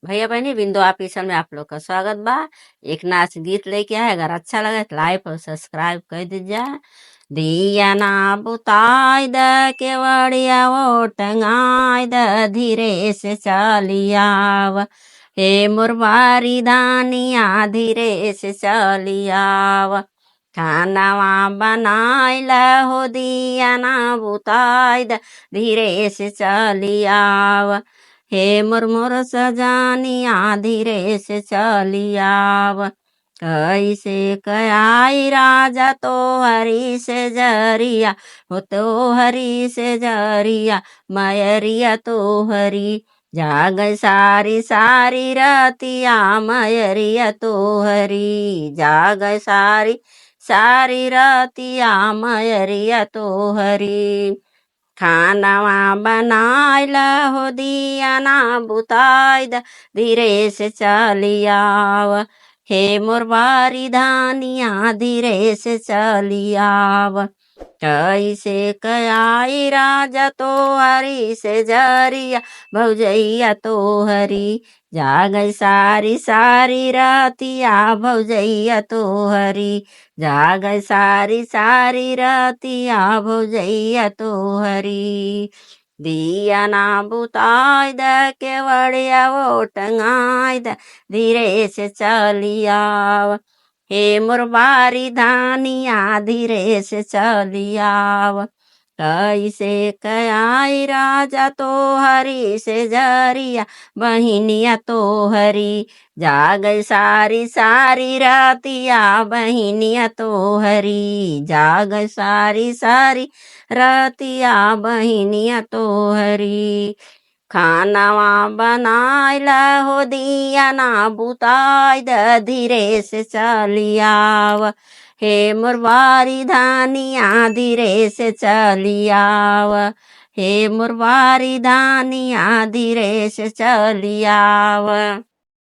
भैया बहनी बिंदु ऑफिसल में आप लोग का स्वागत बा। एक नाच गीत लेके आए, अगर अच्छा लगे तो लाइक और सब्सक्राइब कर दीजिए। दिया ना बुताई द केवड़िया वो टंगाई द धीरे से चलियाव। हे मुरबारी दानिया धीरे से चलियाव। खानावा बनाई ला हो दिया ना बुताई द धीरे से चलियाव। हे मुरमुर सजानिया धीरे से चलियाव। कैसे कयाई राजा तो हरी से जरिया, हो तो हरी से जरिया, मयरिया तो हरी। जाग सारी सारी रतिया मयरिया तो हरी, जाग सारी सारी रतिया मयरिया तो हरी। खानावा बनाइला हो दिया ना बुताई द धीरे से चलियाव। हे मोरबारी धानिया धीरे से चलियाव। कैसे कयाई राजा तो हरी से जरिया, भौजैया तो हरी। जागई सारी सारी रातिया भौजैया तो हरी, जागई सारी सारी रातिया भौजैया तो हरी। दिया ना बुताई द केवड़िया वो टंगाई द धीरे से चलियाव। हे मुरबारी धानिया धीरे से चलियाव। कैसे कयाई राजा तो हरी से जरिया, बहिनिया तो हरी। जागई सारी सारी रातिया बहिनिया तो हरी, जागई सारी सारी रातिया बहिनिया तो हरी। खानावा बनाइला हो दिया ना बुताई द धीरे से चलियाव। हे मुरबारी धानिया धीरे से चलियाव। हे मुरबारी धानिया धीरे से चलियाव।